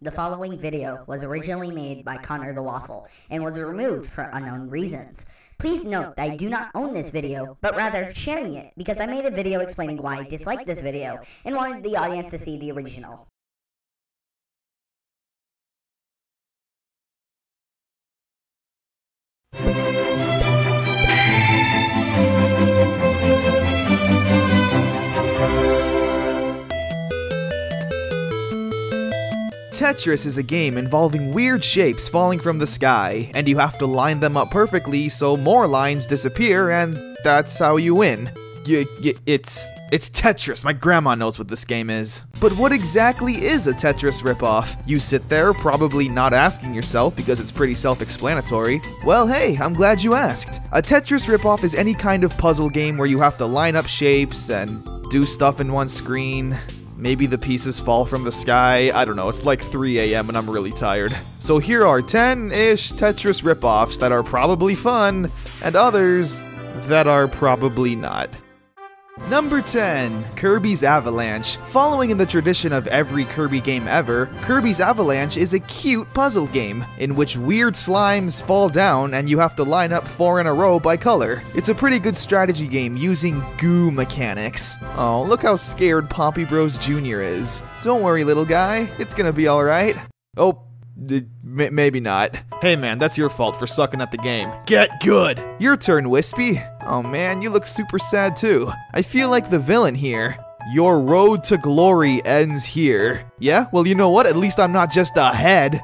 The following video was originally made by ConnerTheWaffle and was removed for unknown reasons. Please note that I do not own this video, but rather sharing it because I made a video explaining why I disliked this video and wanted the audience to see the original. Tetris is a game involving weird shapes falling from the sky, and you have to line them up perfectly so more lines disappear, and that's how you win. It's Tetris. My grandma knows what this game is. But what exactly is a Tetris ripoff? You sit there, probably not asking yourself because it's pretty self-explanatory. Well, hey, I'm glad you asked. A Tetris ripoff is any kind of puzzle game where you have to line up shapes and do stuff in one screen. Maybe the pieces fall from the sky. I don't know, it's like 3 AM and I'm really tired. So here are 10-ish Tetris ripoffs that are probably fun, and others that are probably not. Number 10, Kirby's Avalanche. Following in the tradition of every Kirby game ever, Kirby's Avalanche is a cute puzzle game in which weird slimes fall down and you have to line up 4 in a row by color. It's a pretty good strategy game using goo mechanics. Oh, look how scared Poppy Bros Jr. is. Don't worry, little guy, it's gonna be alright. Oh, maybe not. Hey man, that's your fault for sucking at the game. Get good! Your turn, Wispy. Oh man, you look super sad too. I feel like the villain here. Your road to glory ends here. Yeah? Well, you know what? At least I'm not just ahead.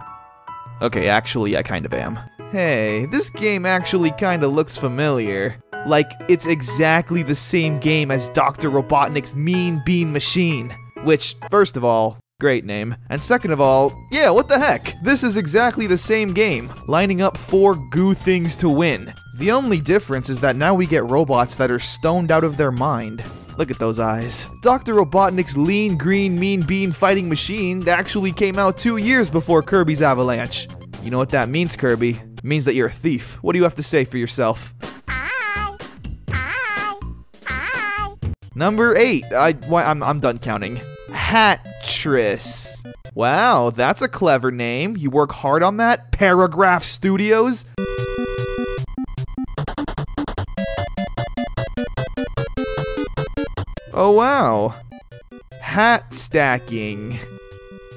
Okay, actually, I kind of am. Hey, this game actually kinda looks familiar. Like, it's exactly the same game as Dr. Robotnik's Mean Bean Machine. Which, first of all, great name. And second of all, yeah, what the heck? This is exactly the same game, lining up 4 goo things to win. The only difference is that now we get robots that are stoned out of their mind. Look at those eyes. Dr. Robotnik's Lean Green Mean Bean Fighting Machine actually came out 2 years before Kirby's Avalanche. You know what that means, Kirby? It means that you're a thief. What do you have to say for yourself? Number 8. I'm done counting. Tetris. Wow, that's a clever name. You work hard on that? Paragraph Studios? Oh wow. Hat stacking.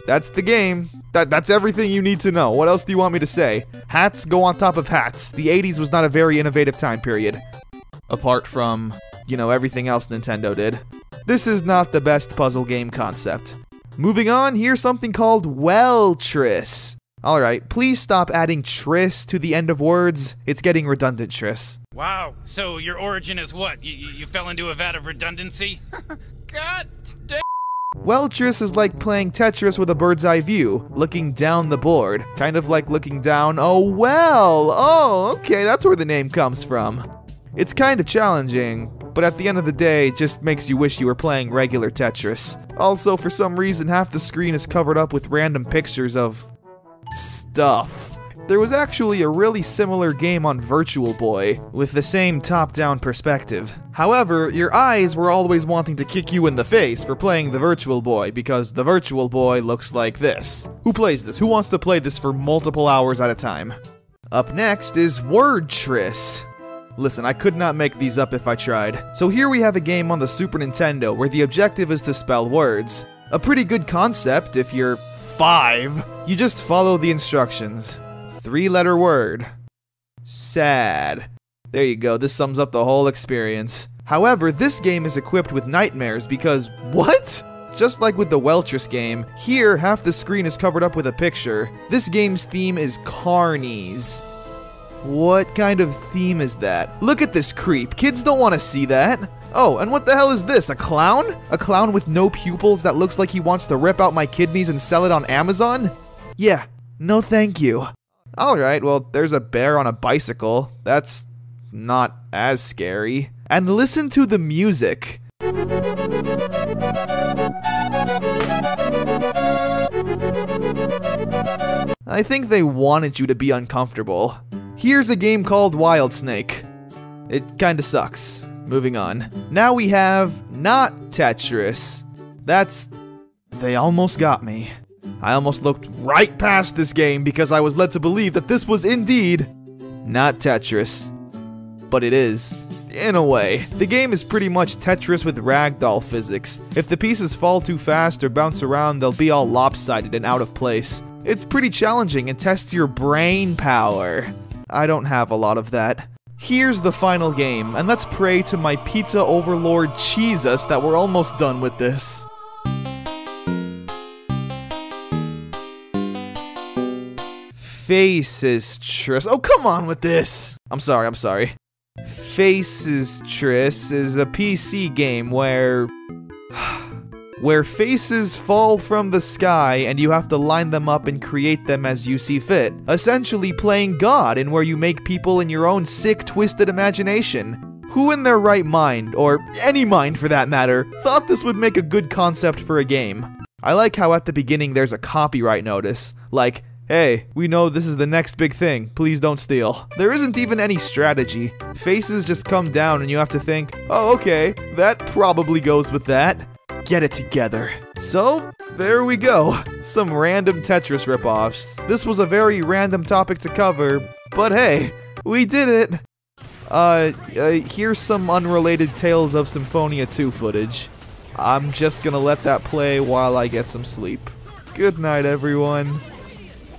That's the game. That's everything you need to know. What else do you want me to say? Hats go on top of hats. The 80s was not a very innovative time period. Apart from, you know, everything else Nintendo did. This is not the best puzzle game concept. Moving on, here's something called Weltris. Alright, please stop adding tris to the end of words. It's getting redundant, Tris. Wow, so your origin is what? You fell into a vat of redundancy? God damn. Weltris is like playing Tetris with a bird's eye view, looking down the board. Kind of like looking down, oh well, oh, okay, that's where the name comes from. It's kind of challenging, but at the end of the day, it just makes you wish you were playing regular Tetris. Also, for some reason, half the screen is covered up with random pictures of stuff. There was actually a really similar game on Virtual Boy, with the same top-down perspective. However, your eyes were always wanting to kick you in the face for playing the Virtual Boy, because the Virtual Boy looks like this. Who plays this? Who wants to play this for multiple hours at a time? Up next is Wordtris. Listen, I could not make these up if I tried. So here we have a game on the Super Nintendo where the objective is to spell words. A pretty good concept if you're 5. You just follow the instructions. 3-letter word. Sad. There you go, this sums up the whole experience. However, this game is equipped with nightmares because, what? Just like with the Weltris game, here half the screen is covered up with a picture. This game's theme is carnies. What kind of theme is that? Look at this creep. Kids don't want to see that. Oh, and what the hell is this? A clown? A clown with no pupils that looks like he wants to rip out my kidneys and sell it on Amazon? Yeah, no thank you. Alright, well, there's a bear on a bicycle. That's not as scary. And listen to the music. I think they wanted you to be uncomfortable. Here's a game called Wild Snake. It kinda sucks. Moving on. Now we have not Tetris. They almost got me. I almost looked right past this game because I was led to believe that this was indeed not Tetris. But it is. In a way. The game is pretty much Tetris with ragdoll physics. If the pieces fall too fast or bounce around, they'll be all lopsided and out of place. It's pretty challenging and tests your brain power. I don't have a lot of that. Here's the final game, and let's pray to my pizza overlord Jesus that we're almost done with this. Faces Tris. Oh, come on with this! I'm sorry. Faces Tris is a PC game where faces fall from the sky and you have to line them up and create them as you see fit. Essentially playing God, and where you make people in your own sick, twisted imagination. Who in their right mind, or any mind for that matter, thought this would make a good concept for a game? I like how at the beginning there's a copyright notice, like, hey, we know this is the next big thing, please don't steal. There isn't even any strategy. Faces just come down and you have to think, oh okay, that probably goes with that. Get it together. So, there we go. Some random Tetris ripoffs. This was a very random topic to cover, but hey, we did it! Here's some unrelated Tales of Symphonia 2 footage. I'm just gonna let that play while I get some sleep. Good night, everyone.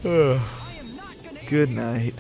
Good night.